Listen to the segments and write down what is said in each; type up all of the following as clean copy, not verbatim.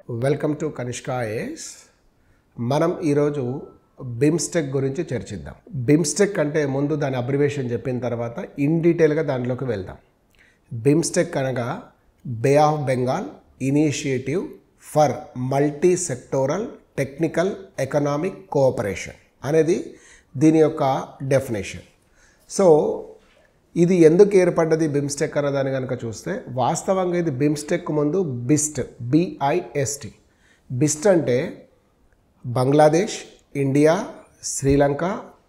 Welcome to Kanishka IAS. మనం ఈరోజు BIMSTEC గురించి చర్చిద్దాం. బిమ్స్టెక్ అంటే ముందు దాని అబ్రివేషన్ చెప్పిన తర్వాత ఇన్ డీటెయిల్గా దానిలోకి వెళ్దాం. బిమ్స్టెక్ అనగా bay of Bengal initiative for multi sectoral technical economic cooperation అనేది దీని యొక్క డెఫినేషన్. సో ఇది ఎందుకు ఏర్పడ్డది బిమ్స్టెక్ అన్నదాన్ని కనుక చూస్తే, వాస్తవంగా ఇది బిమ్స్టెక్ ముందు బిస్ట్, బిఐఎస్టి. బిస్ట్ అంటే బంగ్లాదేశ్, ఇండియా, శ్రీలంక,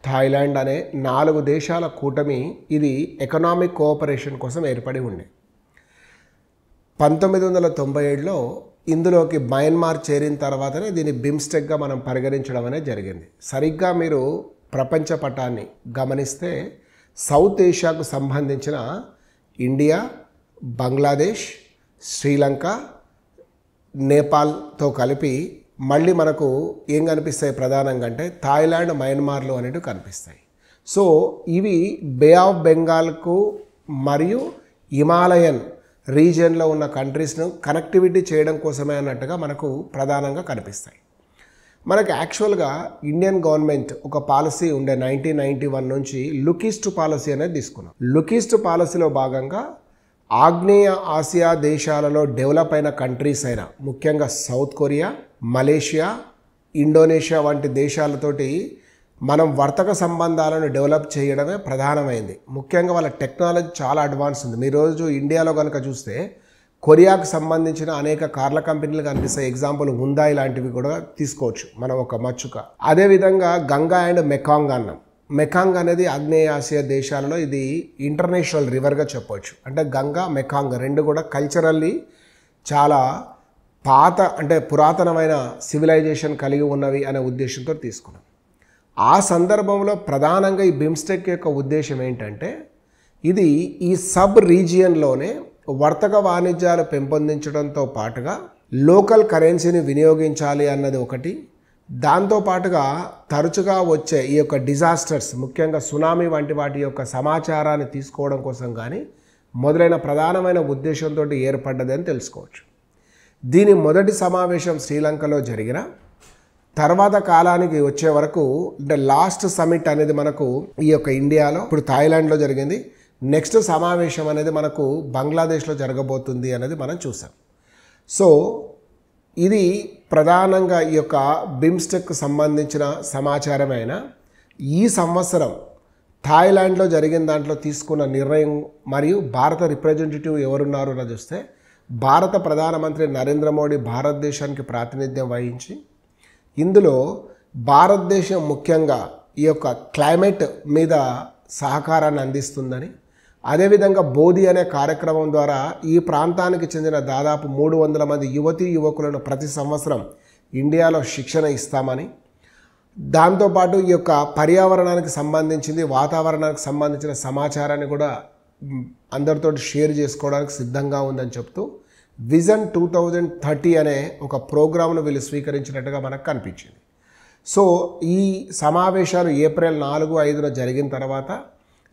థాయిలాండ్ అనే 4 దేశాల కూటమి ఇది ఎకనామిక్ కోఆపరేషన్ కోసం ఏర్పడి ఉండే. 1997లో ఇందులోకి మయన్మార్ చేరిన తర్వాతనే దీన్ని బిమ్స్టెక్గా మనం పరిగణించడం అనేది జరిగింది. సరిగ్గా మీరు ప్రపంచ పటాన్ని గమనిస్తే సౌత్ ఏషియాకు సంబంధించిన ఇండియా, బంగ్లాదేశ్, శ్రీలంక, నేపాల్తో కలిపి మళ్ళీ మనకు ఏం కనిపిస్తాయి ప్రధానంగా అంటే థాయిలాండ్, మయన్మార్లు అనేవి కనిపిస్తాయి. సో ఇవి బే ఆఫ్ బెంగాల్కు మరియు హిమాలయన్ రీజియన్లో ఉన్న కంట్రీస్ను కనెక్టివిటీ చేయడం కోసమే అన్నట్టుగా మనకు ప్రధానంగా కనిపిస్తాయి. మనకు యాక్చువల్గా ఇండియన్ గవర్నమెంట్ ఒక పాలసీ ఉండే 1991 నుంచి లుక్ ఈస్ట్ పాలసీ అనేది తీసుకున్నాం. లుక్ ఈస్ట్ పాలసీలో భాగంగా ఆగ్నేయ ఆసియా దేశాలలో డెవలప్ అయిన కంట్రీస్ అయిన ముఖ్యంగా సౌత్ కొరియా, మలేషియా, ఇండోనేషియా వంటి దేశాలతోటి మనం వర్తక సంబంధాలను డెవలప్ చేయడమే ప్రధానమైంది. ముఖ్యంగా వాళ్ళ టెక్నాలజీ చాలా అడ్వాన్స్ ఉంది. మీరు రోజు ఇండియాలో కనుక చూస్తే కొరియాకు సంబంధించిన అనేక కార్ల కంపెనీలు కనిపిస్తాయి. ఎగ్జాంపుల్ హుందాయ్ లాంటివి కూడా తీసుకోవచ్చు మనం ఒక మచ్చుక. అదేవిధంగా గంగా అండ్ మెకాంగ్ అన్నాం. మెకాంగ్ అనేది ఆగ్నేయ ఆసియా దేశాలలో ఇది ఇంటర్నేషనల్ రివర్గా చెప్పవచ్చు. అంటే గంగా, మెకాంగ్ రెండు కూడా కల్చరల్లీ చాలా పాత అంటే పురాతనమైన సివిలైజేషన్ కలిగి ఉన్నవి అనే ఉద్దేశంతో తీసుకున్నాం. ఆ సందర్భంలో ప్రధానంగా ఈ బిమ్స్టెక్ యొక్క ఉద్దేశం ఏంటంటే ఇది ఈ సబ్ రీజియన్లోనే వర్తక వాణిజ్యాలు పెంపొందించడంతో పాటుగా లోకల్ కరెన్సీని వినియోగించాలి అన్నది ఒకటి. దాంతోపాటుగా తరచుగా వచ్చే ఈ యొక్క డిజాస్టర్స్, ముఖ్యంగా సునామీ వంటి వాటి యొక్క సమాచారాన్ని తీసుకోవడం కోసం కానీ మొదలైన ప్రధానమైన ఉద్దేశంతో ఏర్పడ్డది అని తెలుసుకోవచ్చు. దీని మొదటి సమావేశం శ్రీలంకలో జరిగిన తర్వాత కాలానికి వచ్చే వరకు అంటే లాస్ట్ సమిట్ అనేది మనకు ఈ యొక్క ఇండియాలో, ఇప్పుడు థాయిలాండ్లో జరిగింది. నెక్స్ట్ సమావేశం అనేది మనకు బంగ్లాదేశ్లో జరగబోతుంది అనేది మనం చూసాం. సో ఇది ప్రధానంగా ఈ యొక్క బిమ్స్టెక్కు సంబంధించిన సమాచారమైన ఈ సంవత్సరం థాయిలాండ్లో జరిగిన దాంట్లో తీసుకున్న నిర్ణయం మరియు భారత రిప్రజెంటేటివ్ ఎవరున్నారు అని చూస్తే భారత ప్రధానమంత్రి నరేంద్ర మోడీ భారతదేశానికి ప్రాతినిధ్యం వహించి ఇందులో భారతదేశం ముఖ్యంగా ఈ యొక్క క్లైమేట్ మీద సహకారాన్ని అందిస్తుందని, అదేవిధంగా బోధి అనే కార్యక్రమం ద్వారా ఈ ప్రాంతానికి చెందిన దాదాపు 300 మంది యువతీ యువకులను ప్రతి సంవత్సరం ఇండియాలో శిక్షణ ఇస్తామని, దాంతోపాటు ఈ యొక్క పర్యావరణానికి సంబంధించింది, వాతావరణానికి సంబంధించిన సమాచారాన్ని కూడా అందరితో షేర్ చేసుకోవడానికి సిద్ధంగా ఉందని చెప్తూ విజన్ 2030 అనే ఒక ప్రోగ్రామ్ను వీళ్ళు స్వీకరించినట్టుగా మనకు కనిపించింది. సో ఈ సమావేశాలు ఏప్రిల్ 4-5 జరిగిన తర్వాత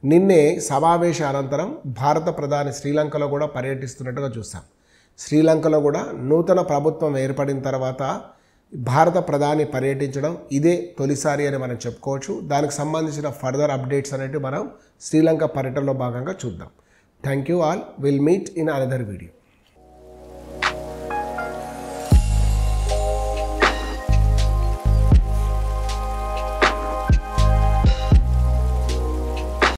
నిన్నే సమావేశ అనంతరం భారత ప్రధాని శ్రీలంకలో కూడా పర్యటిస్తున్నట్టుగా చూసాం. శ్రీలంకలో కూడా నూతన ప్రభుత్వం ఏర్పడిన తర్వాత భారత ప్రధాని పర్యటించడం ఇదే తొలిసారి అని మనం చెప్పుకోవచ్చు. దానికి సంబంధించిన ఫర్దర్ అప్డేట్స్ అనేవి మనం శ్రీలంక పర్యటనలో భాగంగా చూద్దాం. Thank you all. Will meet in another video.